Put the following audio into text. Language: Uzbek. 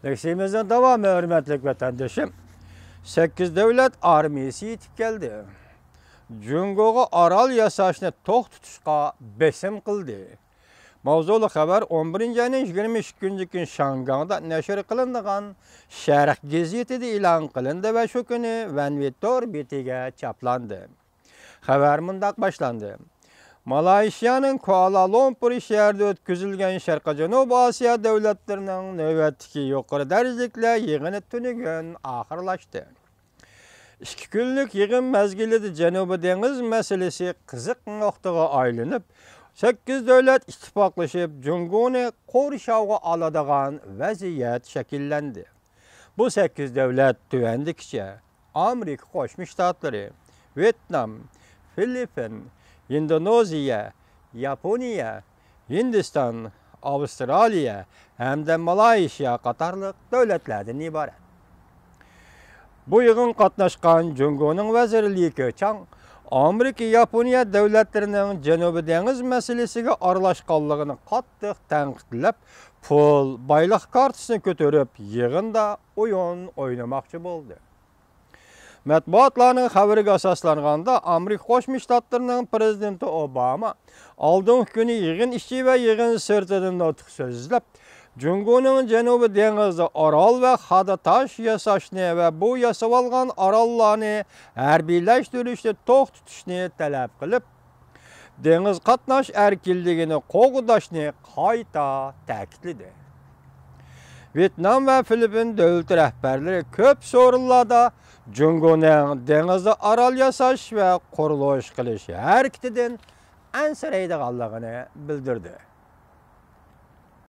Leksimizden devam hürmetlik vatandaşım. 8 devlet armiyası yetip geldi. Cungo'ga aral yasashni to'q tutishga besim qildi. Mavzuli xabar 11 ayning 22 kun Shangangda nashr qilingan Sharq gazetida e'lon qilindi va shu kuni Vanvitor betiga chaplandi. Xabar mundaq boshlandi. Malayziyaning Kuala Lumpur shahrida o'tkazilgan Sharq Janub Osiyo davlatlarining navbatdagi yuqori darajali yig'ini tunugun oxirlashdi. 2 kunlik yig'in mezgilida Janubiy dengiz masalasi qiziq nuqtaga aylanib, 8 davlat ittifoqlashib Jungoni qo'rshovga oladigan vaziyat shakllandi. Bu 8 davlat tuvandikicha Amerika Qo'shma Shtatlari, Vyetnam, Filippin, Indoneziya, Yaponiya, Hindiston, Avstraliya hamda Malayziya qatorliq davlatlardan iborat. Bu yig'in qatnashgan Jungoning vazirligi Chang Amerika, Yaponiya davlatlarining Janubiy dengiz masalasiga aralashganligini qattiq tanqidlab, pul, boylik kartasini ko'tarib, yig'inda o'yin o'ynamoqchi bo'ldi. Matbuotlarning xabariga asoslanganda Amerika Qo'shma Shtatlarining prezidenti Obama oldingi kuni yig'in ichi va yig'in sirtidan nutq so'zlab, Jungoning Janubiy dengizda orol va xadatash yasashni va bu yasab olgan orollarni harbiylashtirishni to'q tutishni talab qilib, dengiz qatnash erkinligini qo'g'dashni qayta ta'kidladi. Vyetnam va Filippin davlat rahbarlari ko'p so'rinlarda Jungoning dengizda orol yasash va qurilish qilish harakatidan ansiraydiganligini bildirdi.